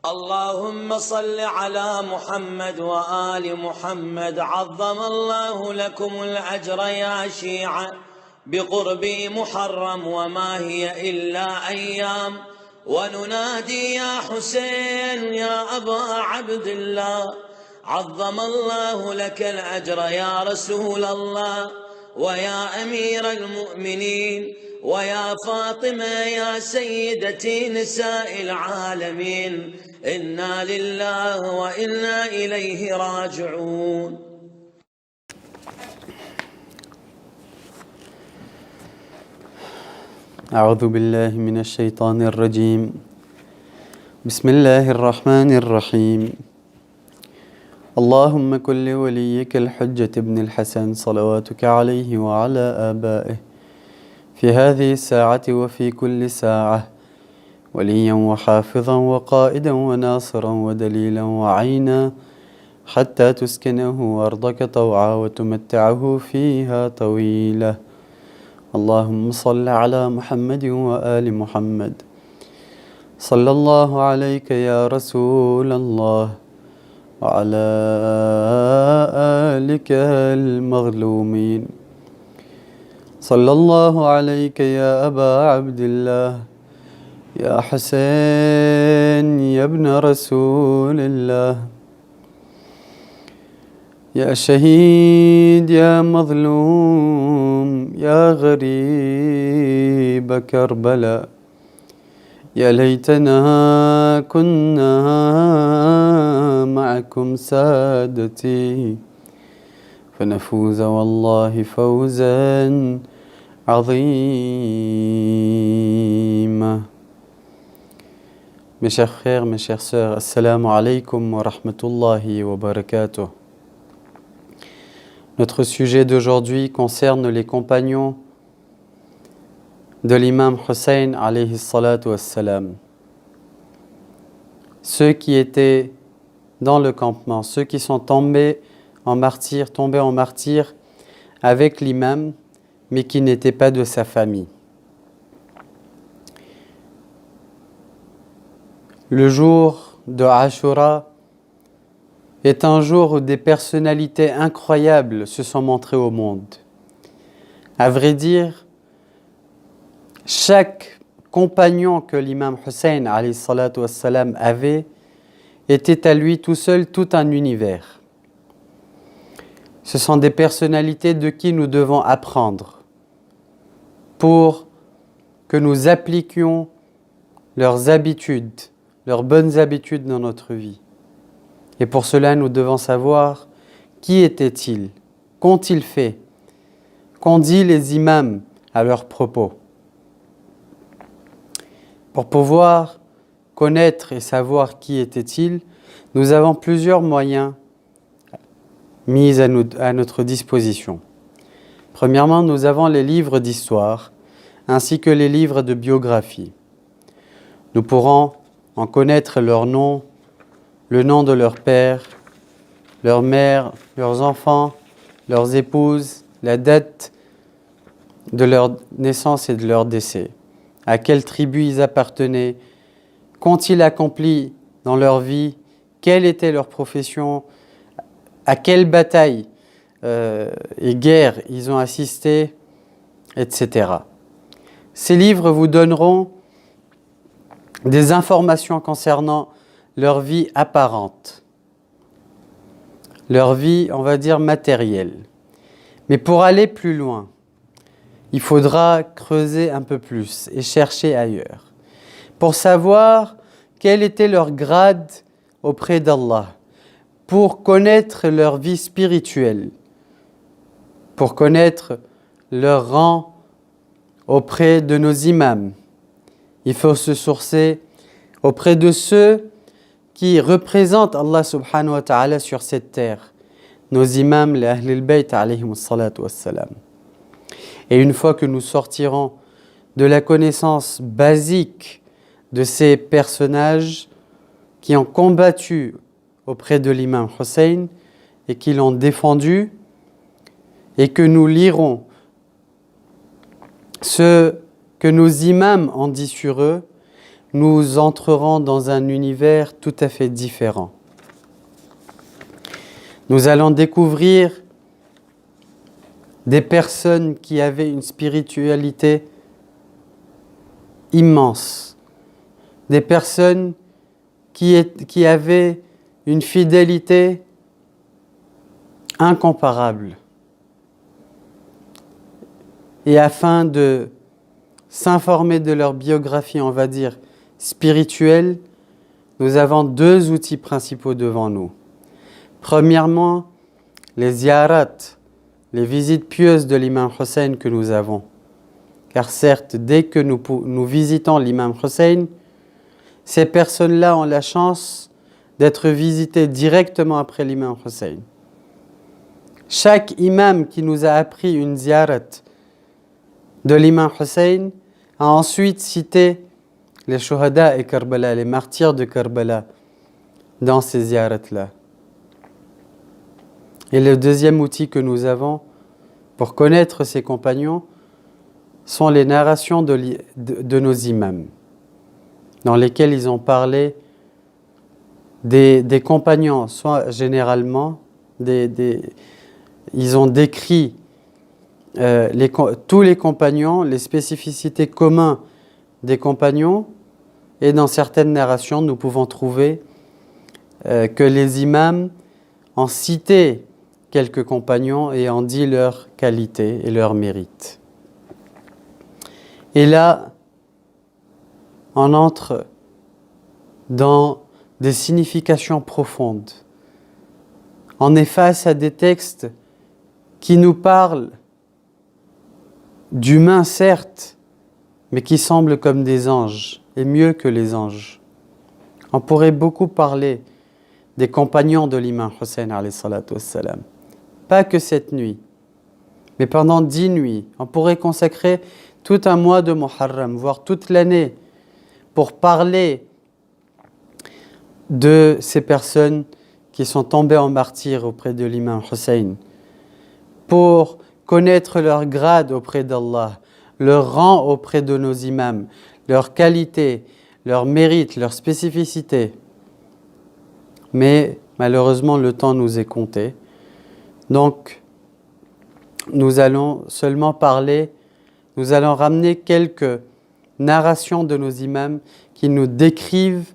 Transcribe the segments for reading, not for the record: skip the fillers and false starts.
اللهم صل على محمد وآل محمد عظم الله لكم الأجر يا شيعة بقربي محرم وما هي إلا أيام وننادي يا حسين يا أبا عبد الله عظم الله لك الأجر يا رسول الله ويا أمير المؤمنين ويا فاطمة يا سيدتي نساء العالمين إنا لله وإنا إليه راجعون. أعوذ بالله من الشيطان الرجيم. بسم الله الرحمن الرحيم. اللهم كن لوليك الحجة ابن الحسن صلواتك عليه وعلى آبائه في هذه الساعة وفي كل ساعة وليا وحافظا وقائدا وناصرا ودليلا وعينا حتى تسكنه أرضك طوعا وتمتعه فيها طويلا. اللهم صل على محمد وآل محمد. صلى الله عليك يا رسول الله وعلى آلك المظلومين. صلى الله عليك يا أبا عبد الله يا حسين يا ابن رسول الله يا شهيد يا مظلوم يا غريب كربلاء. يا ليتنا كنا معكم سادتي فنفوز والله فوزا عظيما. Mes chers frères, mes chères sœurs, assalamu alaikum wa rahmatullahi wa barakatuh. Notre sujet d'aujourd'hui concerne les compagnons de l'imam Hussein alayhi salatu wassalam. Ceux qui étaient dans le campement, ceux qui sont tombés en martyr avec l'imam, mais qui n'étaient pas de sa famille. Le jour de Ashura est un jour où des personnalités incroyables se sont montrées au monde. À vrai dire, chaque compagnon que l'imam Hussein alayhi salatu wassalam avait était à lui tout seul tout un univers. Ce sont des personnalités de qui nous devons apprendre pour que nous appliquions leurs habitudes, leurs bonnes habitudes dans notre vie. Et pour cela, nous devons savoir qui étaient-ils, qu'ont-ils fait, qu'ont dit les imams à leurs propos. Pour pouvoir connaître et savoir qui étaient-ils, nous avons plusieurs moyens mis à notre disposition. Premièrement, nous avons les livres d'histoire ainsi que les livres de biographie. Nous pourrons en connaître leur nom, le nom de leur père, leur mère, leurs enfants, leurs épouses, la date de leur naissance et de leur décès, à quelle tribu ils appartenaient, qu'ont-ils accompli dans leur vie, quelle était leur profession, à quelle bataille et guerre ils ont assisté, etc. Ces livres vous donneront des informations concernant leur vie apparente, leur vie, on va dire, matérielle. Mais pour aller plus loin, il faudra creuser un peu plus et chercher ailleurs, pour savoir quel était leur grade auprès d'Allah, pour connaître leur vie spirituelle, pour connaître leur rang auprès de nos imams. Il faut se sourcer auprès de ceux qui représentent Allah subhanahu wa ta'ala sur cette terre, nos imams, les Ahlul Bayt alayhimus salatu wassalam. Et une fois que nous sortirons de la connaissance basique de ces personnages qui ont combattu auprès de l'imam Hussein et qui l'ont défendu, et que nous lirons ce que nos imams ont dit sur eux, nous entrerons dans un univers tout à fait différent. Nous allons découvrir des personnes qui avaient une spiritualité immense, des personnes qui avaient une fidélité incomparable. Et afin de s'informer de leur biographie, on va dire, spirituelle, nous avons deux outils principaux devant nous. Premièrement, les ziyarat, les visites pieuses de l'imam Hussein que nous avons. Car certes, dès que nous visitons l'imam Hussein, ces personnes-là ont la chance d'être visitées directement après l'imam Hussein. Chaque imam qui nous a appris une ziyarat de l'imam Hussein a ensuite cité les shuhada et Karbala, les martyrs de Karbala, dans ces ziyarats-là. Et le deuxième outil que nous avons pour connaître ces compagnons sont les narrations de nos imams, dans lesquelles ils ont parlé des compagnons, soit généralement, ils ont décrit tous les compagnons, les spécificités communes des compagnons, et dans certaines narrations, nous pouvons trouver que les imams ont cité quelques compagnons et ont dit leurs qualités et leurs mérites. Et là, on entre dans des significations profondes. On est face à des textes qui nous parlent d'humains, certes, mais qui semblent comme des anges, et mieux que les anges. On pourrait beaucoup parler des compagnons de l'imam Hussein, alayhi salatu wassalam. Pas que cette nuit, mais pendant 10 nuits. On pourrait consacrer tout un mois de Muharram, voire toute l'année, pour parler de ces personnes qui sont tombées en martyrs auprès de l'imam Hussein, pour connaître leur grade auprès d'Allah, leur rang auprès de nos imams, leur qualité, leur mérite, leur spécificité. Mais malheureusement, le temps nous est compté. Donc, nous allons seulement nous allons ramener quelques narrations de nos imams qui nous décrivent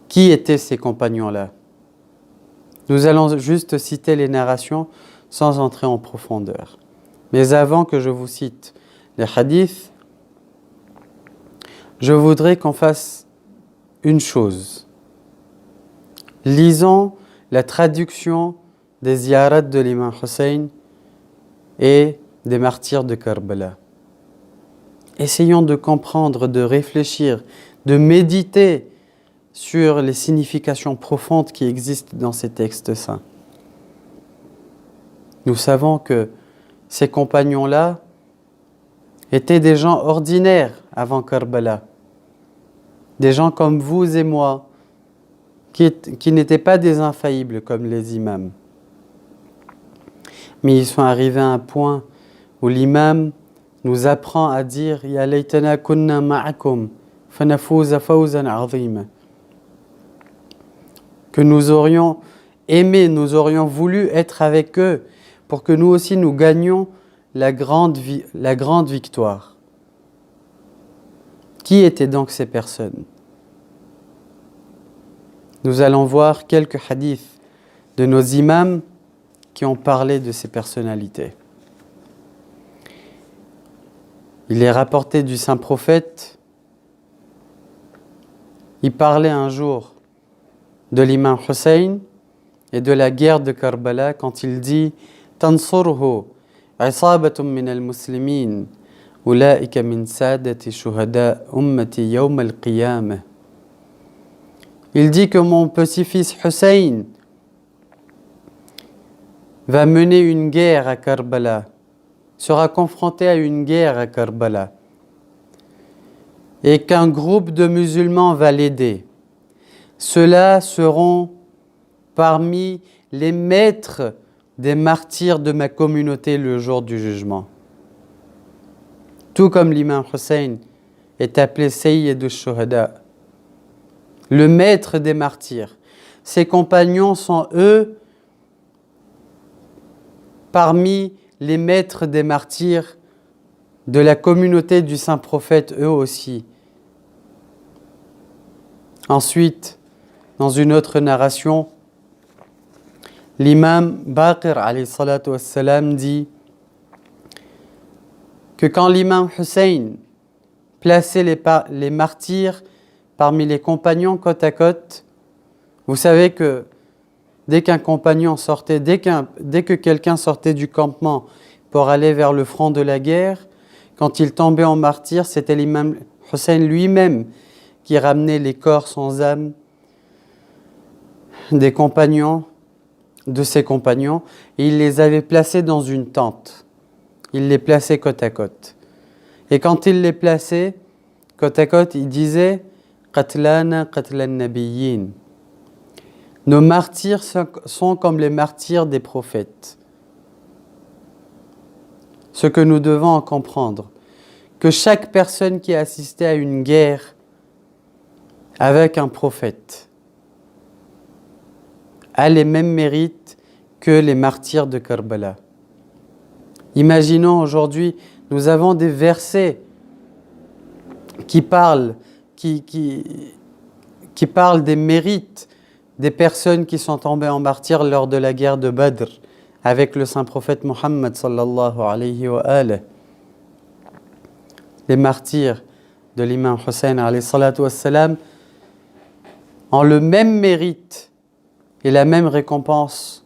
qui étaient ces compagnons-là. Nous allons juste citer les narrations sans entrer en profondeur. Mais avant que je vous cite les hadiths, je voudrais qu'on fasse une chose. Lisons la traduction des ziyarats de l'imam Hussein et des martyrs de Karbala. Essayons de comprendre, de réfléchir, de méditer sur les significations profondes qui existent dans ces textes saints. Nous savons que ces compagnons-là étaient des gens ordinaires avant Karbala, des gens comme vous et moi, qui n'étaient pas des infaillibles comme les imams. Mais ils sont arrivés à un point où l'imam nous apprend à dire « Ya laytana kunna ma'akum, fanafouza fawzan azima » que nous aurions aimé, nous aurions voulu être avec eux pour que nous aussi nous gagnions la grande victoire. Qui étaient donc ces personnes ? Nous allons voir quelques hadiths de nos imams qui ont parlé de ces personnalités. Il est rapporté du saint prophète, il parlait un jour de l'imam Hussein et de la guerre de Karbala quand il dit « Tansurhu isabatum min al-muslimin, ulaika min sadati shuhada ummati yawm al-qiyamah » Il dit que mon petit-fils Hussein va mener une guerre à Karbala, sera confronté à une guerre à Karbala, et qu'un groupe de musulmans va l'aider. Ceux-là seront parmi les maîtres des martyrs de ma communauté le jour du jugement. Tout comme l'imam Hussein est appelé Sayyid al-Shuhada, le maître des martyrs. Ses compagnons sont eux parmi les maîtres des martyrs de la communauté du saint prophète, eux aussi. Ensuite, dans une autre narration, l'imam Baqir alayhi salatu wassalam dit que quand l'imam Hussein plaçait les martyrs parmi les compagnons côte à côte, vous savez que dès qu'un compagnon sortait, dès que quelqu'un sortait du campement pour aller vers le front de la guerre, quand il tombait en martyr, c'était l'imam Hussein lui-même qui ramenait les corps sans âme des compagnons, de ses compagnons, et il les avait placés dans une tente. Il les plaçait côte à côte. Et quand il les plaçait côte à côte, il disait « Qatlana qatlan nabiyyin » Nos martyrs sont comme les martyrs des prophètes. Ce que nous devons en comprendre, que chaque personne qui a assisté à une guerre avec un prophète a les mêmes mérites que les martyrs de Karbala. Imaginons aujourd'hui, nous avons des versets qui parlent des mérites des personnes qui sont tombées en martyr lors de la guerre de Badr avec le saint prophète Mohammed sallallahu alayhi wa alihi. Les martyrs de l'imam Hussein alayhi salatu wassalam ont le même mérite et la même récompense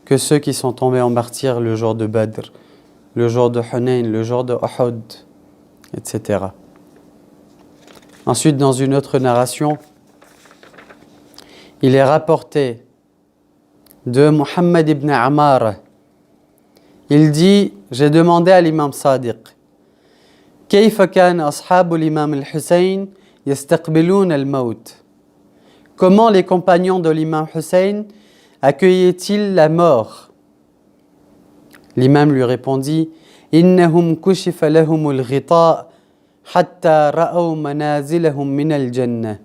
que ceux qui sont tombés en martyr le jour de Badr, le jour de Hunayn, le jour de Uhud, etc. Ensuite, dans une autre narration, il est rapporté de Muhammad ibn Ammar. Il dit, j'ai demandé à l'imam Sadiq, كيف كان أصحاب الإمام الحسين يستقبلون الموت? Comment les compagnons de l'imam Hussein accueillaient-ils la mort? L'imam lui répondit, إنهم كشف لهم الغطاء حتى رأوا منازلهم من الجنة.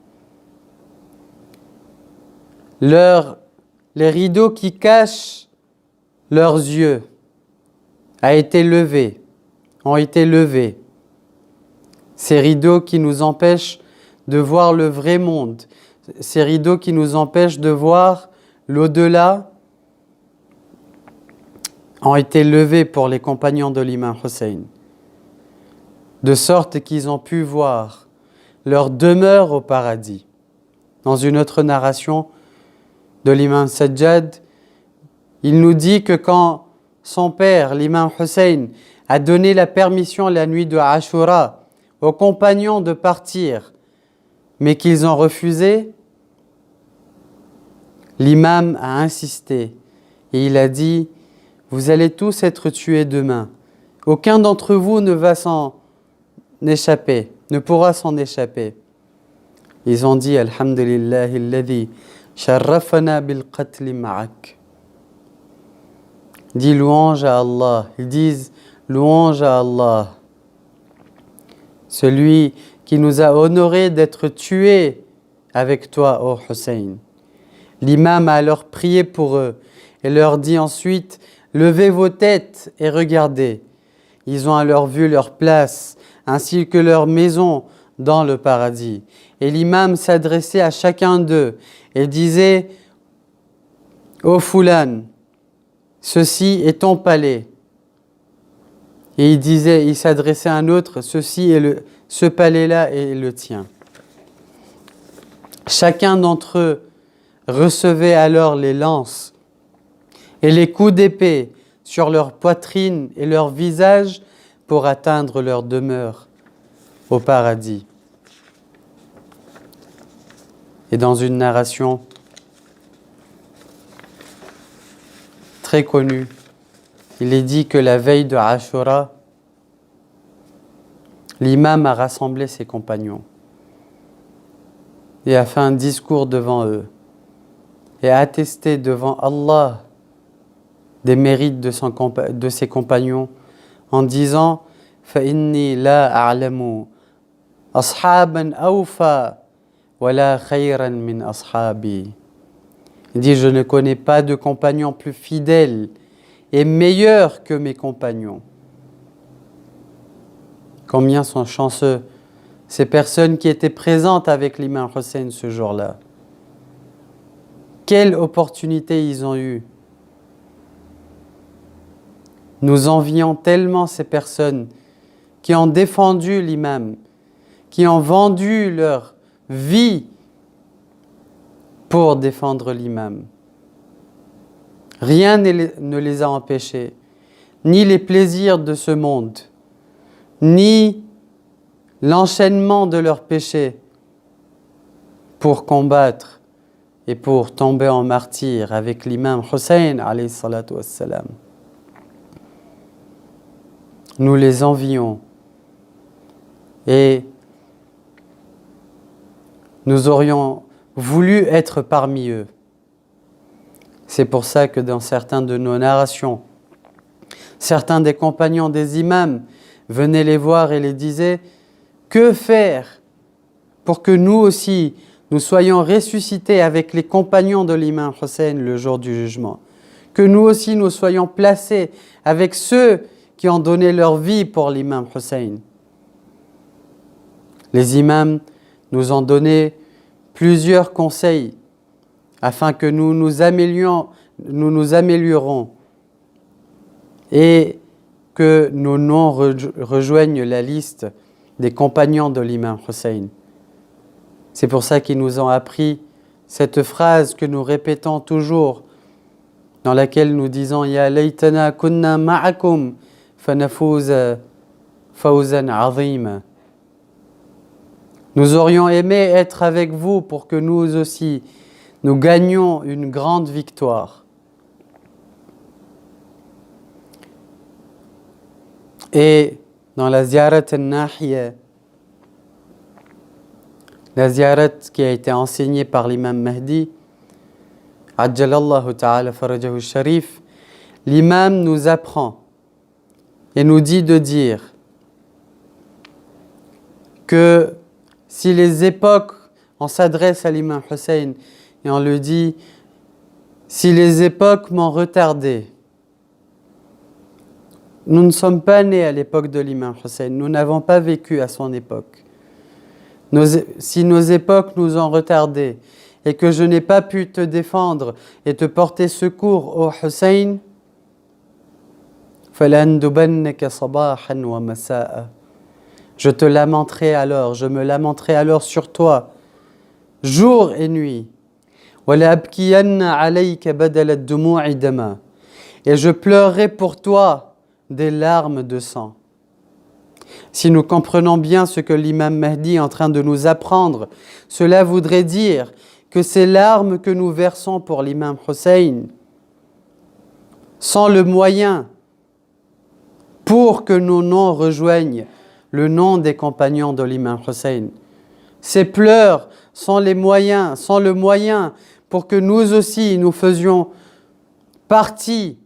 Les rideaux qui cachent leurs yeux ont été levés. Ces rideaux qui nous empêchent de voir le vrai monde, ces rideaux qui nous empêchent de voir l'au-delà, ont été levés pour les compagnons de l'imam Hussein, de sorte qu'ils ont pu voir leur demeure au paradis. Dans une autre narration de l'imam Sajjad, il nous dit que quand son père, l'imam Hussein, a donné la permission la nuit de Ashura aux compagnons de partir, mais qu'ils ont refusé, l'imam a insisté et il a dit « Vous allez tous être tués demain. Aucun d'entre vous ne va s'en échapper, ne pourra s'en échapper. » Ils ont dit « Alhamdulillahi alladhi sharrafana bil qatli ma'ak » Dis louange à Allah. Ils disent louange à Allah, celui qui nous a honorés d'être tués avec toi, ô Hussein. L'imam a alors prié pour eux et leur dit ensuite, levez vos têtes et regardez. Ils ont alors vu leur place ainsi que leur maison dans le paradis. Et l'imam s'adressait à chacun d'eux et disait, ô Fulan, ceci est ton palais. Et il s'adressait à un autre, ce palais-là est le tien. Chacun d'entre eux recevait alors les lances et les coups d'épée sur leur poitrine et leur visage pour atteindre leur demeure au paradis. Et dans une narration très connue, il est dit que la veille de Ashura, l'imam a rassemblé ses compagnons et a fait un discours devant eux et a attesté devant Allah des mérites de ses compagnons en disant « فَإِنِّي لَا أَعْلَمُ Ashaban awfa wala khayran min ashabi. Il dit, je ne connais pas de compagnons plus fidèles et meilleurs que mes compagnons. Combien sont chanceux ces personnes qui étaient présentes avec l'imam Hussein ce jour-là. Quelle opportunité ils ont eue. Nous envions tellement ces personnes qui ont défendu l'imam, qui ont vendu leur vie pour défendre l'imam. Rien ne les a empêchés, ni les plaisirs de ce monde, ni l'enchaînement de leurs péchés pour combattre et pour tomber en martyr avec l'imam Hussein alayhi salatu wassalam. Nous les envions et nous aurions voulu être parmi eux. C'est pour ça que dans certaines de nos narrations, certains des compagnons des imams venaient les voir et les disaient « Que faire pour que nous aussi, nous soyons ressuscités avec les compagnons de l'imam Hussein le jour du jugement? Que nous aussi, nous soyons placés avec ceux qui ont donné leur vie pour l'imam Hussein. » Les imams nous ont donné plusieurs conseils afin que nous nous améliorons et que nos noms rejoignent la liste des compagnons de l'imam Hussein. C'est pour ça qu'ils nous ont appris cette phrase que nous répétons toujours, dans laquelle nous disons « Ya laytana kunna ma'akum fanafuza fawzan azima » Nous aurions aimé être avec vous pour que nous aussi, nous gagnions une grande victoire. Et dans la ziyarat al-Nahiya, la ziyarat qui a été enseignée par l'imam Mahdi, Ajjalallahu ta'ala farajahu sharif, l'imam nous apprend et nous dit de dire que si les époques, on s'adresse à l'imam Hussein et on le dit, si les époques m'ont retardé, nous ne sommes pas nés à l'époque de l'imam Hussein, nous n'avons pas vécu à son époque. Si nos époques nous ont retardés et que je n'ai pas pu te défendre et te porter secours au Hussein, فَلَنْدُبَنَّكَ صَبَاحًا وَمَسَاءً. Je te lamenterai alors, je me lamenterai alors sur toi, jour et nuit. وَلَأَبْكِيَنَّ عَلَيْكَ بَدَلَ الدُّمُوعِ دَمًا. Et je pleurerai pour toi des larmes de sang. Si nous comprenons bien ce que l'imam Mahdi est en train de nous apprendre, cela voudrait dire que ces larmes que nous versons pour l'imam Hussein sont le moyen pour que nos noms rejoignent le nom des compagnons de l'imam Hussein. Ces pleurs sont le moyen pour que nous aussi nous faisions partie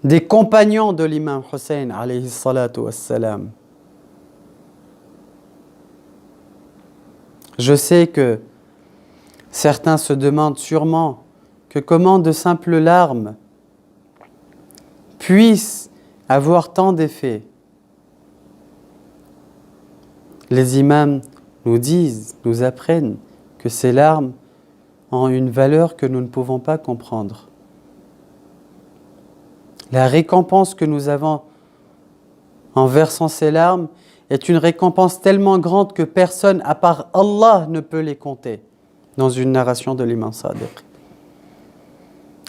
des compagnons de l'imam Hussein alayhi salatu wassalam. Je sais que certains se demandent sûrement que comment de simples larmes puissent avoir tant d'effets. Les imams nous disent, nous apprennent que ces larmes ont une valeur que nous ne pouvons pas comprendre. La récompense que nous avons en versant ces larmes est une récompense tellement grande que personne à part Allah ne peut les compter, dans une narration de l'imam Sadiq.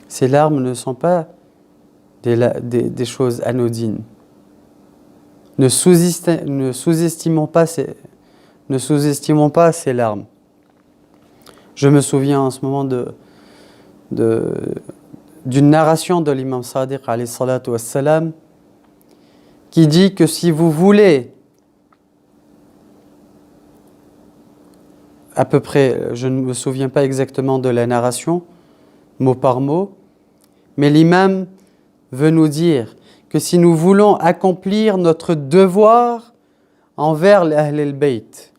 Ces larmes ne sont pas des choses anodines. Ne sous-estimons pas ces larmes. Je me souviens en ce moment d'une narration de l'imam Sadiq alayhi salatu wassalam qui dit que si vous voulez, à peu près, je ne me souviens pas exactement de la narration, mot par mot, mais l'imam veut nous dire que si nous voulons accomplir notre devoir envers l'Ahl al-Bayt.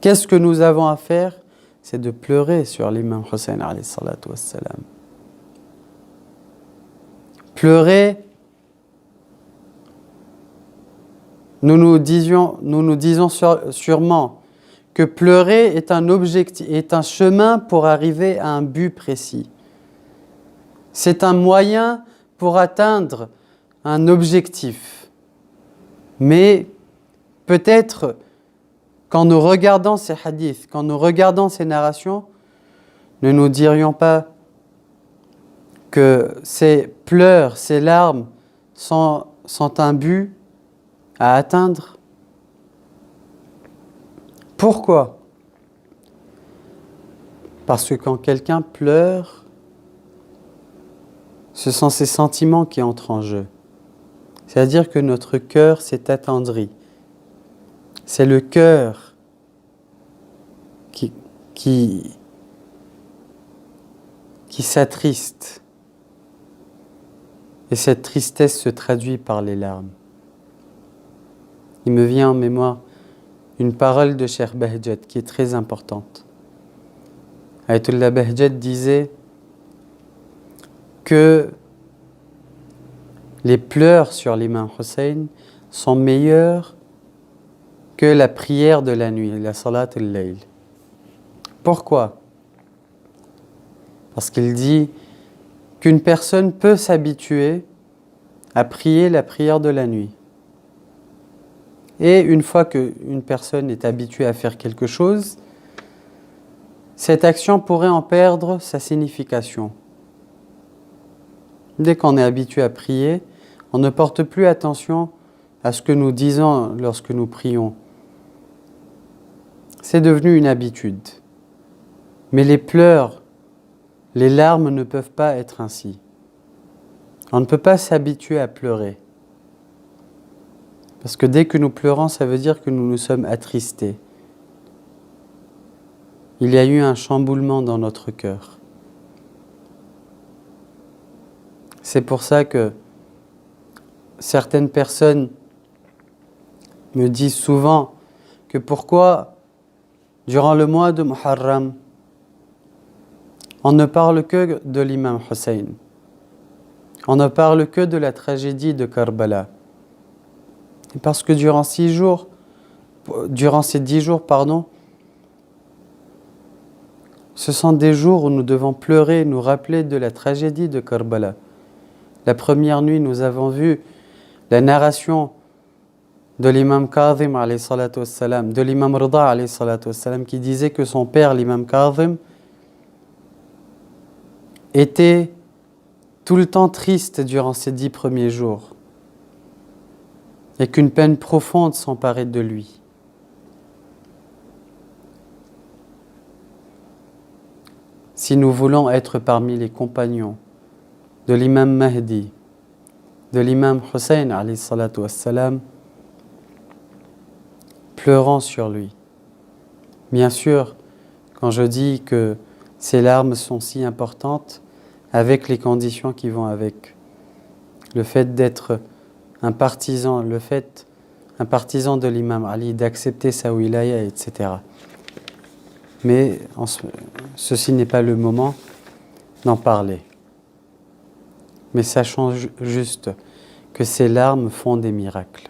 Qu'est-ce que nous avons à faire? C'est de pleurer sur l'imam Hussein alayhi salatu wassalam. Pleurer, nous nous disons sûrement que pleurer est un objectif, est un chemin pour arriver à un but précis. C'est un moyen pour atteindre un objectif. Mais peut-être qu'en nous regardant ces hadiths, qu'en nous regardant ces narrations, ne nous dirions pas que ces pleurs, ces larmes sont un but à atteindre. Pourquoi? Parce que quand quelqu'un pleure, ce sont ses sentiments qui entrent en jeu. C'est-à-dire que notre cœur s'est attendri. C'est le cœur qui s'attriste. Et cette tristesse se traduit par les larmes. Il me vient en mémoire une parole de Cheikh Bahjat qui est très importante. Ayatollah Bahjat disait que les pleurs sur l'imam Hussein sont meilleurs que la prière de la nuit, la salat al-layl. Pourquoi? Parce qu'il dit qu'une personne peut s'habituer à prier la prière de la nuit. Et une fois qu'une personne est habituée à faire quelque chose, cette action pourrait en perdre sa signification. Dès qu'on est habitué à prier, on ne porte plus attention à ce que nous disons lorsque nous prions. C'est devenu une habitude. Mais les pleurs, les larmes ne peuvent pas être ainsi. On ne peut pas s'habituer à pleurer. Parce que dès que nous pleurons, ça veut dire que nous nous sommes attristés. Il y a eu un chamboulement dans notre cœur. C'est pour ça que certaines personnes me disent souvent que pourquoi, durant le mois de Muharram, on ne parle que de l'imam Hussein. On ne parle que de la tragédie de Karbala. Parce que durant ces 10 jours, ce sont des jours où nous devons pleurer, nous rappeler de la tragédie de Karbala. La première nuit, nous avons vu la narration de l'imam Kazim alayhi salatu wassalam, de l'imam Rida alayhi salatu wassalam, qui disait que son père, l'imam Kazim, était tout le temps triste durant ces 10 premiers jours et qu'une peine profonde s'emparait de lui. Si nous voulons être parmi les compagnons de l'imam Mahdi, de l'imam Hussein alayhi salatu wassalam, pleurons sur lui. Bien sûr, quand je dis que ces larmes sont si importantes, avec les conditions qui vont avec. Le fait d'être un partisan de l'imam Ali, d'accepter sa wilaya, etc. Mais ceci n'est pas le moment d'en parler. Mais sachons juste que ces larmes font des miracles.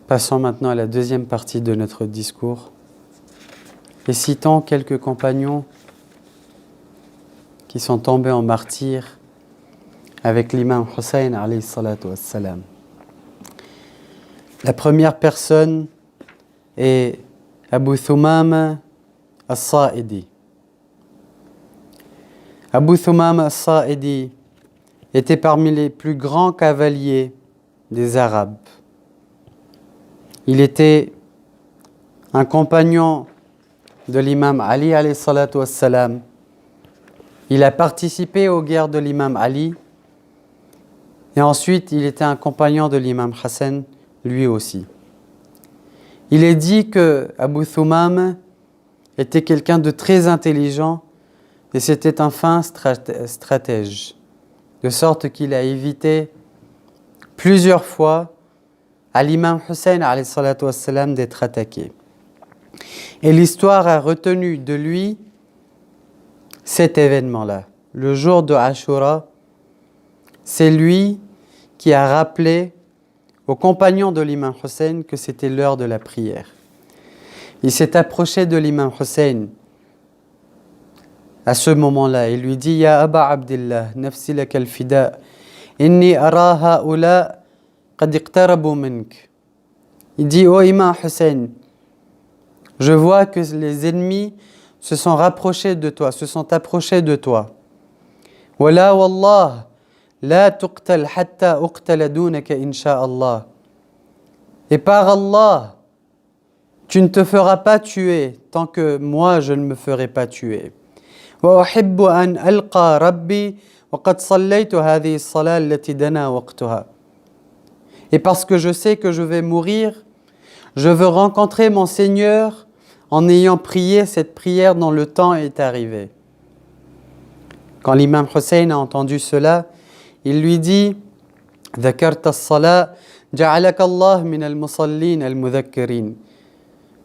Passons maintenant à la deuxième partie de notre discours et citons quelques compagnons qui sont tombés en martyrs avec l'imam Hussein alayhi salatu wassalam. La première personne est Abu Thumama as-Sa'idi. Abu Thumama as-Sa'idi était parmi les plus grands cavaliers des Arabes. Il était un compagnon de l'imam Ali alayhi salatu wassalam. Il a participé aux guerres de l'imam Ali et ensuite il était un compagnon de l'imam Hassan lui aussi. Il est dit que Abu Thumama était quelqu'un de très intelligent et c'était un fin stratège. de sorte qu'il a évité plusieurs fois à l'imam Hussein alayhi salatu wassalam d'être attaqué. Et l'histoire a retenu de lui cet événement-là. Le jour de Ashura, c'est lui qui a rappelé aux compagnons de l'imam Hussein que c'était l'heure de la prière. Il s'est approché de l'imam Hussein à ce moment-là. Il lui dit « Ya Aba Abdillah, nafsi laka al-fida, inni ara ha'ula qad iqtarabu mink » Il dit « Oh imam Hussein, je vois que les ennemis se sont rapprochés de toi, se sont approchés de toi. « Wala wallah, la tuqtal hatta uqtala dunaka insha'Allah. » Et par Allah, tu ne te feras pas tuer tant que moi je ne me ferai pas tuer. وأحب أن ألقى ربي وقد صليت هذه الصلاة التي دنا وقتها. Et parce que je sais que je vais mourir, je veux rencontrer mon Seigneur en ayant prié cette prière dont le temps est arrivé. Quand l'imam Hussein a entendu cela, il lui dit ذكرت الصلاة جعلك الله من المصلين المذكرين.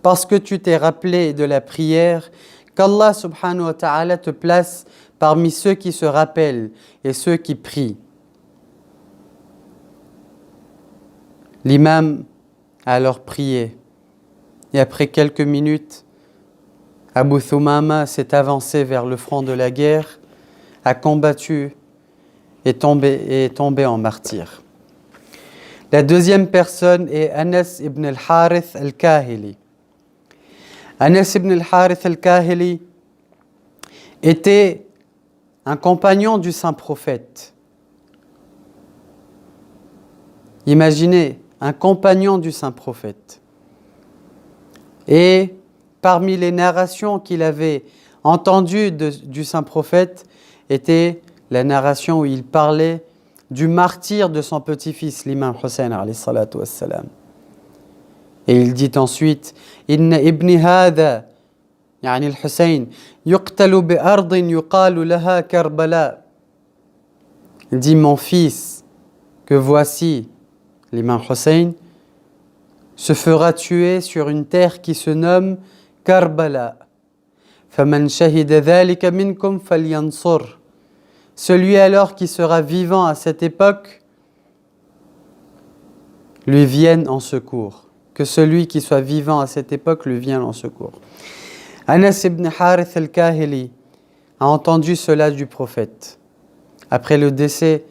Parce que tu t'es rappelé de la prière, qu'Allah subhanahu wa ta'ala te place parmi ceux qui se rappellent et ceux qui prient. L'imam a alors prié. Et après quelques minutes, Abu Thumama s'est avancé vers le front de la guerre, a combattu et est tombé en martyr. La deuxième personne est Anas ibn al-Harith al-Kahili. Anas ibn al-Harith al-Kahili était un compagnon du saint prophète. Imaginez, un compagnon du saint prophète. Et parmi les narrations qu'il avait entendues du saint prophète était la narration où il parlait du martyre de son petit-fils, l'imam Hussein alayhi salatu wassalam. Et il dit ensuite Inna ibni hadha, yani al-Hussein, yuqtalu bi ardin yuqalu laha Karbala. Il dit mon fils, que voici, l'imam Hussein, se fera tuer sur une terre qui se nomme Karbala. Faman shahida dhalika minkum falyansur. Celui alors qui sera vivant à cette époque lui vienne en secours. Que celui qui soit vivant à cette époque lui vienne en secours. Anas ibn Harith al-Kahili a entendu cela du prophète. Après le décès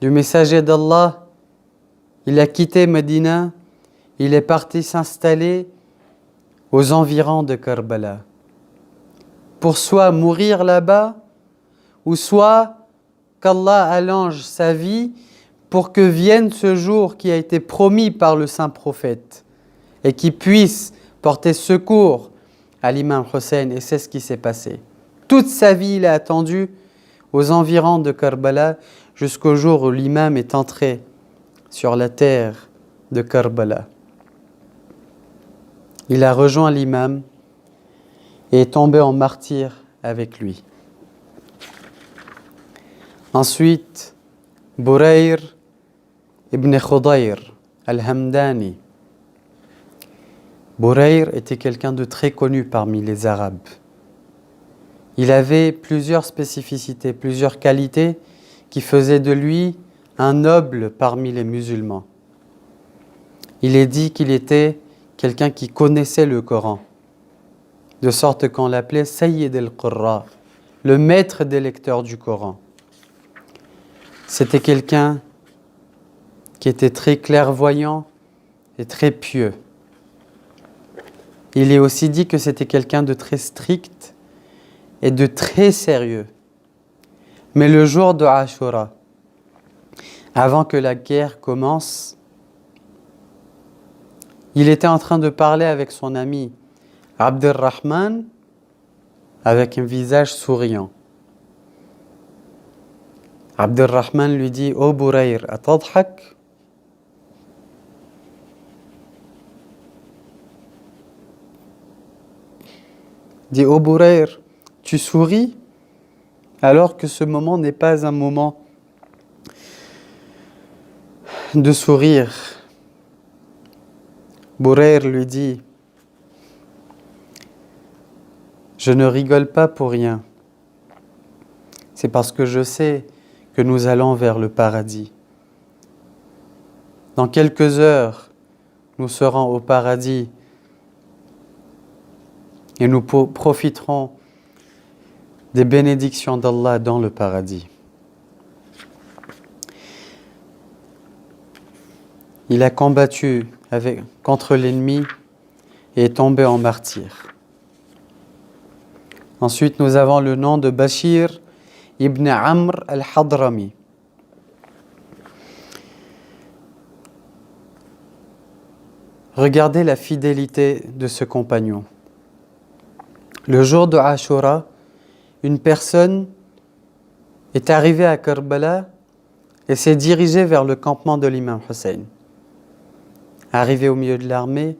du messager d'Allah, il a quitté Médina, il est parti s'installer aux environs de Karbala. Pour soit mourir là-bas, ou soit qu'Allah allonge sa vie pour que vienne ce jour qui a été promis par le saint prophète et qui puisse porter secours à l'imam Hussein. Et c'est ce qui s'est passé. Toute sa vie, il a attendu aux environs de Karbala jusqu'au jour où l'imam est entré sur la terre de Karbala. Il a rejoint l'imam et est tombé en martyr avec lui. Ensuite, Burayr ibn Khudayr al-Hamdani. Burayr était quelqu'un de très connu parmi les Arabes. Il avait plusieurs spécificités, plusieurs qualités qui faisaient de lui un noble parmi les musulmans. Il est dit qu'il était quelqu'un qui connaissait le Coran, de sorte qu'on l'appelait Sayyid al-Qurra, le maître des lecteurs du Coran. C'était quelqu'un qui était très clairvoyant et très pieux. Il est aussi dit que c'était quelqu'un de très strict et de très sérieux. Mais le jour de Ashura, avant que la guerre commence, il était en train de parler avec son ami Abdurrahman avec un visage souriant. Abdurrahman lui dit « Oh Burayr, atadhak » dit « Oh Burayr, tu souris alors que ce moment n'est pas un moment de sourire. Bourayr lui dit, je ne rigole pas pour rien. C'est parce que je sais que nous allons vers le paradis. Dans quelques heures, nous serons au paradis et nous profiterons des bénédictions d'Allah dans le paradis. Il a combattu contre l'ennemi et est tombé en martyr. Ensuite, nous avons le nom de Bashir ibn Amr al-Hadrami. Regardez la fidélité de ce compagnon. Le jour de Ashura, une personne est arrivée à Karbala et s'est dirigée vers le campement de l'imam Hussein. Arrivé au milieu de l'armée,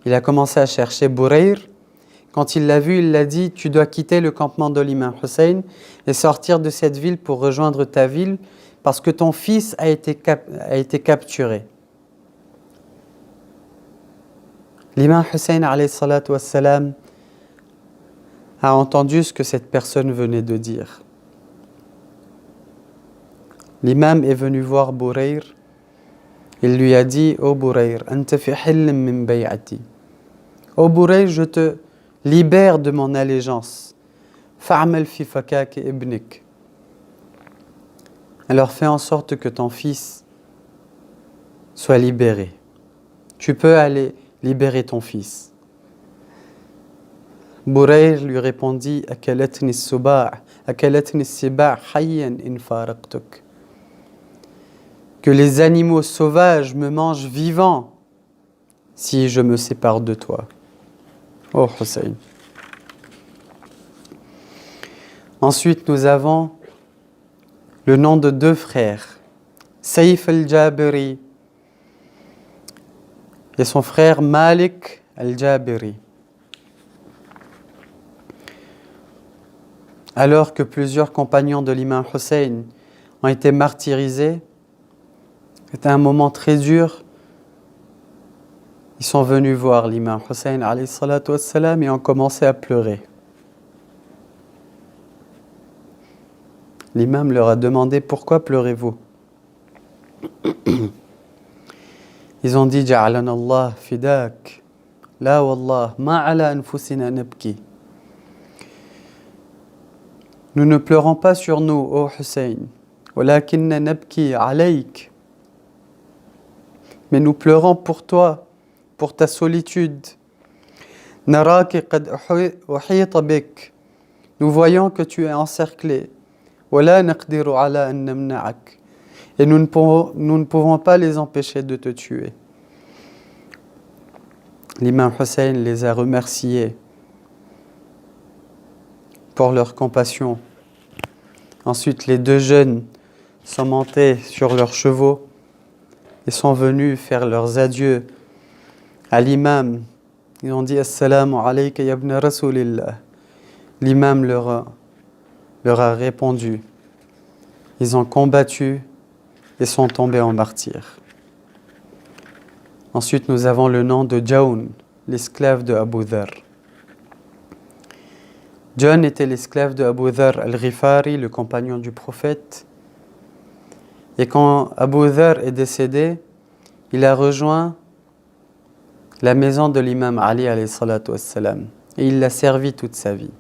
il a commencé à chercher Bourayr. Quand il l'a vu, il l'a dit « Tu dois quitter le campement de l'imam Hussein et sortir de cette ville pour rejoindre ta ville parce que ton fils a été capturé. » L'imam Hussein alayhi salatu wassalam a entendu ce que cette personne venait de dire. L'imam est venu voir Bourayr. Il lui a dit « Ô Bourayr, anta fi hillim min bay'ati. » Ô Bourayr, je te libère de mon allégeance. Fa'amal fi fakak ibnik. Alors fais en sorte que ton fils soit libéré. Tu peux aller libérer ton fils. Bourayr lui répondit « Akalatni as-siba' hayyan in faraqtuk. » Que les animaux sauvages me mangent vivant si je me sépare de toi. Oh Hussein. Ensuite, nous avons le nom de deux frères, Saïf al-Jabiri et son frère Malik al-Jabiri. Alors que plusieurs compagnons de l'imam Hussein ont été martyrisés, c'était un moment très dur. Ils sont venus voir l'imam Hussein alayhi salatu wassalam et ont commencé à pleurer. L'imam leur a demandé « Pourquoi pleurez-vous » Ils ont dit « Ja'alana Allah fidak, la wallah, ma ala anfusina nabki. » Nous ne pleurons pas sur nous, ô Hussein, walakinna nabki alayk. Mais nous pleurons pour toi, pour ta solitude. Naraki qad uhita bik. Nous voyons que tu es encerclé. Wala naqdiru ala an namna'ak. Et nous ne pouvons pas les empêcher de te tuer. L'imam Hussein les a remerciés pour leur compassion. Ensuite, les deux jeunes sont montés sur leurs chevaux et sont venus faire leurs adieux à l'imam. Ils ont dit « Assalamu alayka ya ibn Rasulillah ». L'imam leur a répondu. Ils ont combattu et sont tombés en martyrs. Ensuite, nous avons le nom de Jaoun, l'esclave de Abu Dharr. John était l'esclave de Abu Dharr al-Ghifari, le compagnon du prophète. Et quand Abu Dharr est décédé, il a rejoint la maison de l'imam Ali alayhi salatu wassalam. Et il l'a servi toute sa vie.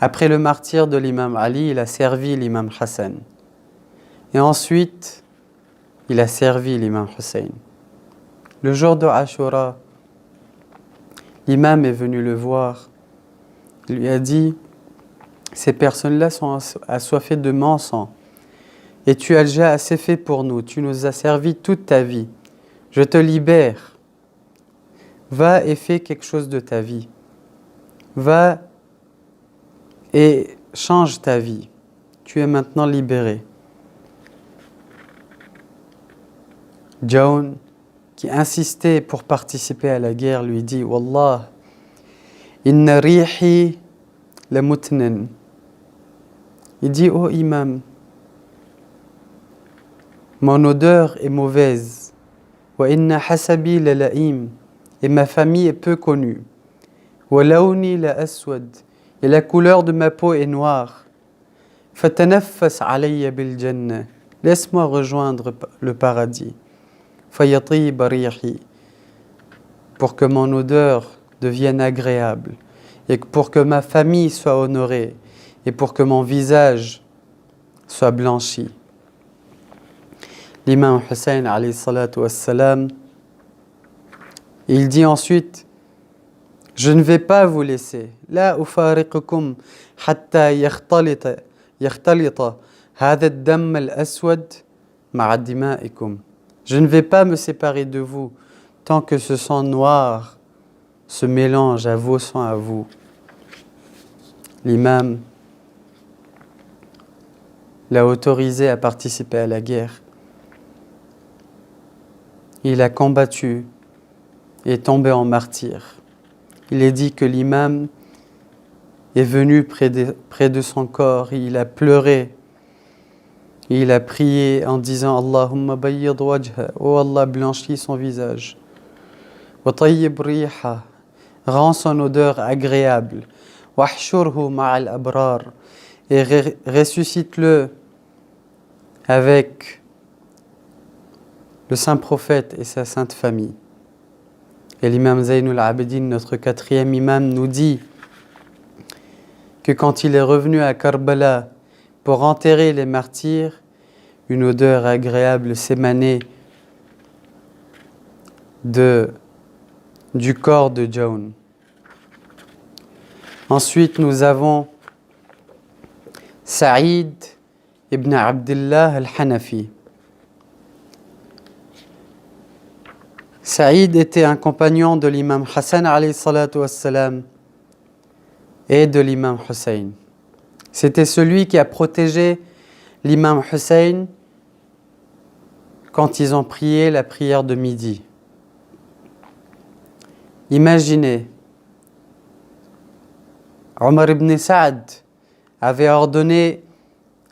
Après le martyre de l'imam Ali, il a servi l'imam Hassan. Et ensuite, il a servi l'imam Hussein. Le jour de Ashura, l'imam est venu le voir. Il lui a dit « Ces personnes-là sont assoiffées de mon sang. Et tu as déjà assez fait pour nous. Tu nous as servi toute ta vie. Je te libère. Va et fais quelque chose de ta vie. Va et change ta vie. Tu es maintenant libéré. » Jaoun, qui insistait pour participer à la guerre, lui dit « Wallah, inna rihi la mutnan. » Il dit « Oh imam, Mon odeur est mauvaise. Wa inna hasabi la la'im. Et ma famille est peu connue. Wa launi la aswad. Et la couleur de ma peau est noire. Fatanaffas alayya bil jannah. Laisse-moi rejoindre le paradis. Fayatib rihi. Pour que mon odeur devienne agréable. Et pour que ma famille soit honorée. Et pour que mon visage soit blanchi. L'imam Hussein alayhi salatu wassalam, il dit ensuite, je ne vais pas vous laisser. La ufariqukum hatta yakhtalita hadha ad-damm al-aswad ma'a dima'ikum. Je ne vais pas me séparer de vous tant que ce sang noir se mélange à vos sangs à vous. L'imam l'a autorisé à participer à la guerre. Il a combattu et est tombé en martyr. Il est dit que l'imam est venu près de son corps, et il a pleuré, et il a prié en disant Allahumma bayyid wajha, oh Allah, blanchis son visage. Wa tayyib riha, rend son odeur agréable. Wahshurhu ma'al abrar, et ressuscite-le avec le saint prophète et sa sainte famille. Et l'imam Zaynul Abidin, notre 4e imam, nous dit que quand il est revenu à Karbala pour enterrer les martyrs, une odeur agréable s'émanait du corps de Jawn. Ensuite, nous avons Saïd ibn Abdullah al-Hanafi. Saïd était un compagnon de l'imam Hassan alayhi salatu wassalam et de l'imam Hussein. C'était celui qui a protégé l'imam Hussein quand ils ont prié la prière de midi. Imaginez, Omar ibn Saad avait ordonné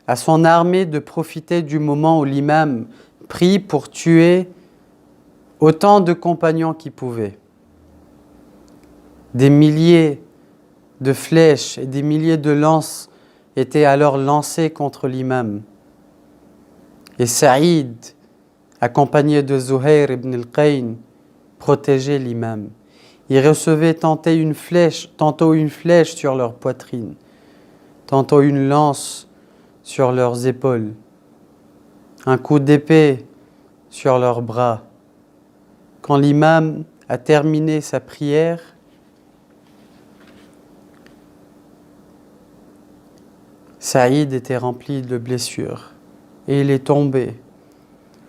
à son armée de profiter du moment où l'imam prie pour tuer autant de compagnons qu'il pouvait. Des milliers de flèches et des milliers de lances étaient alors lancées contre l'imam. Et Saïd, accompagné de Zuhair ibn al-Qayn, protégeait l'imam. Ils recevaient tantôt une flèche sur leur poitrine, tantôt une lance sur leurs épaules, un coup d'épée sur leurs bras. Quand l'imam a terminé sa prière, Saïd était rempli de blessures et il est tombé.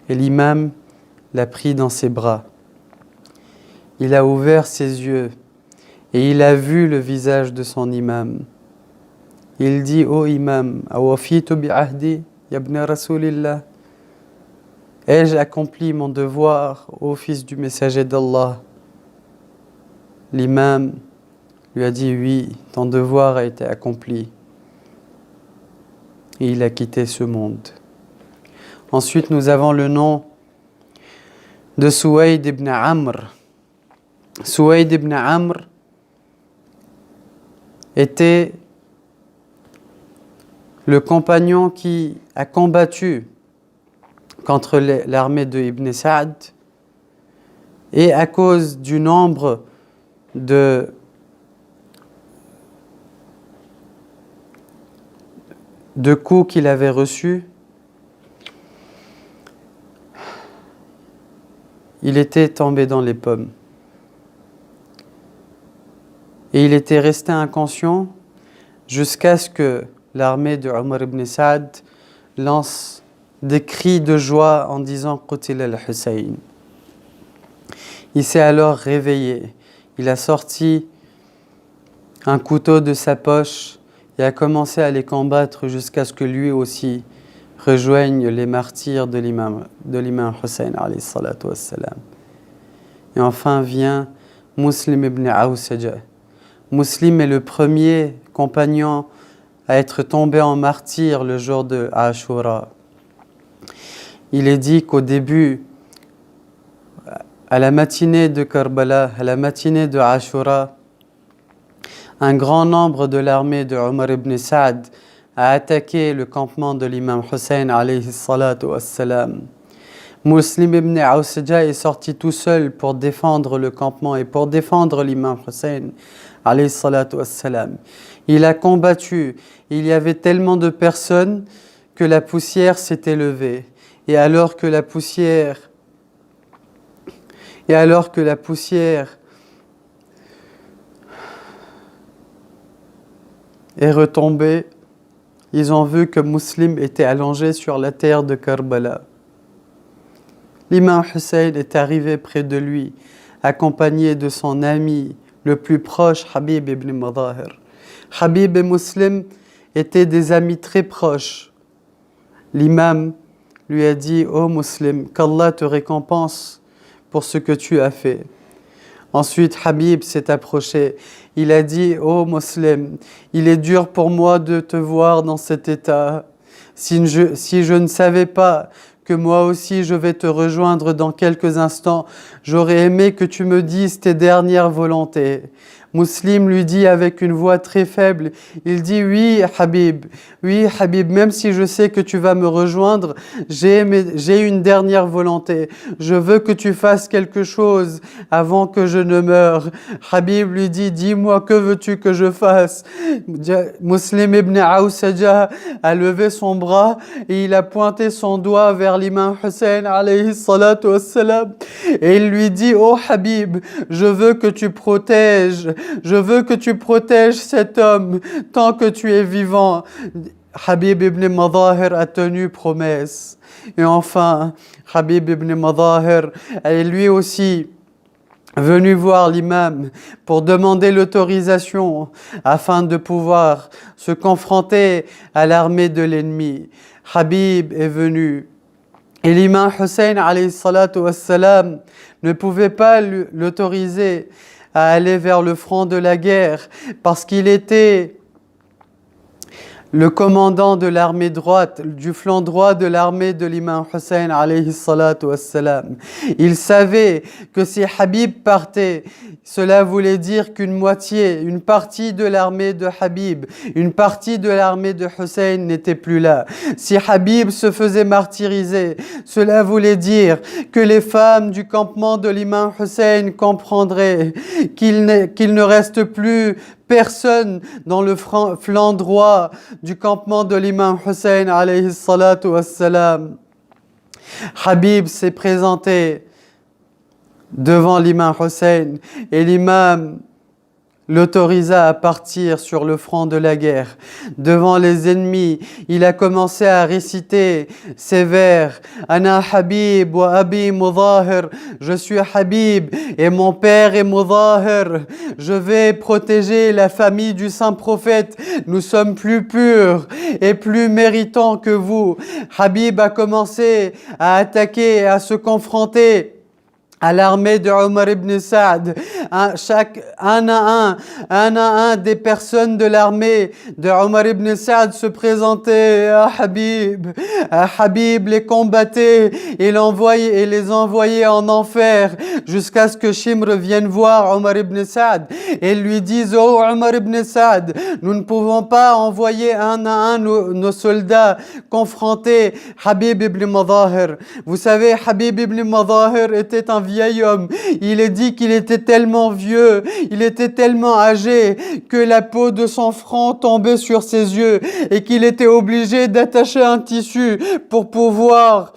Et l'imam l'a pris dans ses bras. Il a ouvert ses yeux et il a vu le visage de son imam. Il dit, ô imam, awafitu bi ahdi, ya ibn Rasulillah. Ai-je accompli mon devoir, ô fils du messager d'Allah? L'imam lui a dit, oui, ton devoir a été accompli. Et il a quitté ce monde. Ensuite, nous avons le nom de Suwayd ibn Amr. Suwayd ibn Amr était le compagnon qui a combattu contre l'armée de Ibn Saad, et à cause du nombre de coups qu'il avait reçus, il était tombé dans les pommes. Et il était resté inconscient jusqu'à ce que l'armée de Omar ibn Saad lance des cris de joie en disant « Qutil al-Hussein ». Il s'est alors réveillé. Il a sorti un couteau de sa poche et a commencé à les combattre jusqu'à ce que lui aussi rejoigne les martyrs de l'imam Hussein alayhi salatu wassalam. Et enfin vient Muslim ibn Awsaja. Muslim est le premier compagnon à être tombé en martyr le jour de Ashura. il est dit qu'au début, à la matinée de Karbala, à la matinée de Ashura, un grand nombre de l'armée de Omar ibn Saad a attaqué le campement de l'imam Hussein alayhi salatu wassalam. Muslim ibn Awsaja est sorti tout seul pour défendre le campement et pour défendre l'imam Hussein alayhi salatu wassalam. Il a combattu, il y avait tellement de personnes que la poussière s'était levée. Et alors que la poussière est retombée, ils ont vu que Muslim était allongé sur la terre de Karbala. L'imam Hussein est arrivé près de lui, accompagné de son ami le plus proche, Habib ibn Madahir. Habib et Muslim étaient des amis très proches. L'imam lui a dit « Ô Muslim, qu'Allah te récompense pour ce que tu as fait. » Ensuite, Habib s'est approché. Il a dit « Ô Muslim, il est dur pour moi de te voir dans cet état. Si je ne savais pas que moi aussi je vais te rejoindre dans quelques instants, j'aurais aimé que tu me dises tes dernières volontés. » Muslim lui dit avec une voix très faible, il dit « Oui Habib, même si je sais que tu vas me rejoindre, j'ai une dernière volonté. Je veux que tu fasses quelque chose avant que je ne meure. » Habib lui dit « Dis-moi, que veux-tu que je fasse ?» Muslim ibn Awsaja a levé son bras et il a pointé son doigt vers l'imam Hussein alayhi salatu wassalam et il lui dit « Oh Habib, je veux que tu protèges cet homme tant que tu es vivant. » Habib ibn Madahir a tenu promesse. Et enfin, Habib ibn Madahir est lui aussi venu voir l'imam pour demander l'autorisation afin de pouvoir se confronter à l'armée de l'ennemi. Habib est venu. Et l'imam Hussein alayhi salatu wassalam ne pouvait pas l'autoriser à aller vers le front de la guerre parce qu'il était le commandant de l'armée droite, du flanc droit de l'armée de l'imam Hussein alayhi salatu wassalam. Il savait que si Habib partait, cela voulait dire une partie de l'armée de Habib, une partie de l'armée de Hussein n'était plus là. Si Habib se faisait martyriser, cela voulait dire que les femmes du campement de l'imam Hussein comprendraient qu'il ne reste plus personne dans le flanc droit du campement de l'imam Hussein alayhi salatu wassalam. Habib s'est présenté devant l'imam Hussein et l'imam l'autorisa à partir sur le front de la guerre. Devant les ennemis, il a commencé à réciter ces vers. « Ana Habib wa abi Mudahir » Je suis Habib et mon père est Mudahir. Je vais protéger la famille du saint prophète. Nous sommes plus purs et plus méritants que vous. Habib a commencé à attaquer et à se confronter à l'armée de Omar ibn Saad. Un à un des personnes de l'armée de Omar ibn Saad se présentaient à Habib. Habib les combattait et les envoyait en enfer jusqu'à ce que Shimr vienne voir Omar ibn Saad et lui dise « Oh Omar ibn Saad, nous ne pouvons pas envoyer un à un nos soldats confronter Habib ibn Madahir. » Vous savez, Habib ibn Madahir était un vieil homme. Il est dit qu'il était tellement vieux, il était tellement âgé que la peau de son front tombait sur ses yeux et qu'il était obligé d'attacher un tissu pour pouvoir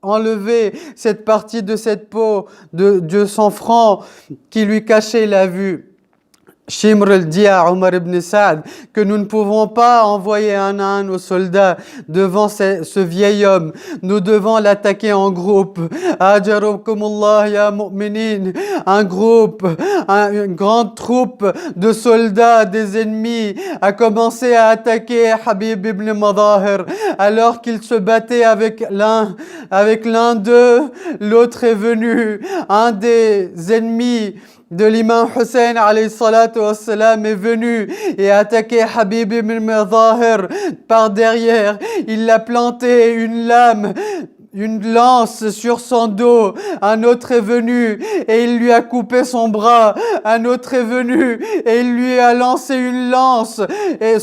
enlever cette partie de cette peau de son front qui lui cachait la vue. Shimr dit à Omar ibn Saad que nous ne pouvons pas envoyer un à un nos soldats devant ce vieil homme. Nous devons l'attaquer en groupe. Ajarukumullah ya mu'minin. Une grande troupe de soldats des ennemis a commencé à attaquer Habib ibn Madahir. Alors qu'il se battait avec l'un d'eux, l'autre est venu. Un des ennemis de l'imam Hussein alayhi salatu wassalam est venu et a attaqué Habib ibn Madahir par derrière. Il l'a planté une lance sur son dos. Un autre est venu et il lui a coupé son bras. Un autre est venu et il lui a lancé une lance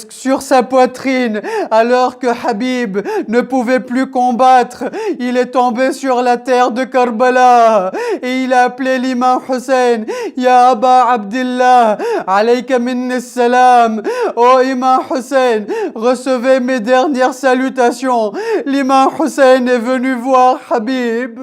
sur sa poitrine. Alors que Habib ne pouvait plus combattre, il est tombé sur la terre de Karbala et il a appelé l'imam Hussein. Ya Aba Abdillah, alayka minni salam. Oh imam Hussein, recevez mes dernières salutations. L'imam Hussein est venu voir Habib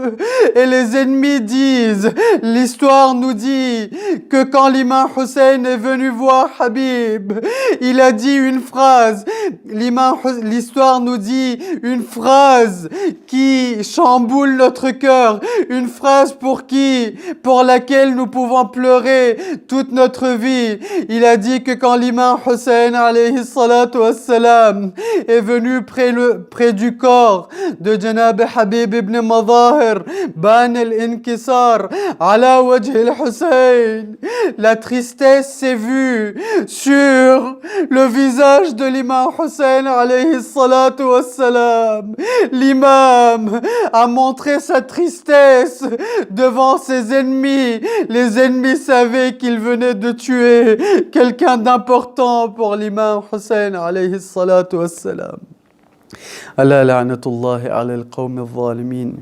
et les ennemis disent, l'histoire nous dit que quand l'imam Hussein est venu voir Habib, il a dit une phrase. L'histoire nous dit une phrase qui chamboule notre cœur, une phrase pour laquelle nous pouvons pleurer toute notre vie. Il a dit que quand l'imam Hussein alayhi salatu wassalam est venu près du corps de Janab Habib ibn Madahir, ban al-inkisar ala wajh al-Hussein, la tristesse s'est vue sur le visage de l'imam Hussein alayhi salatu wassalam. L'imam a montré sa tristesse devant ses ennemis. Les ennemis savaient qu'il venait de tuer quelqu'un d'important pour l'imam Hussein alayhi salatu wassalam. ألا لعنة الله على القوم الظالمين.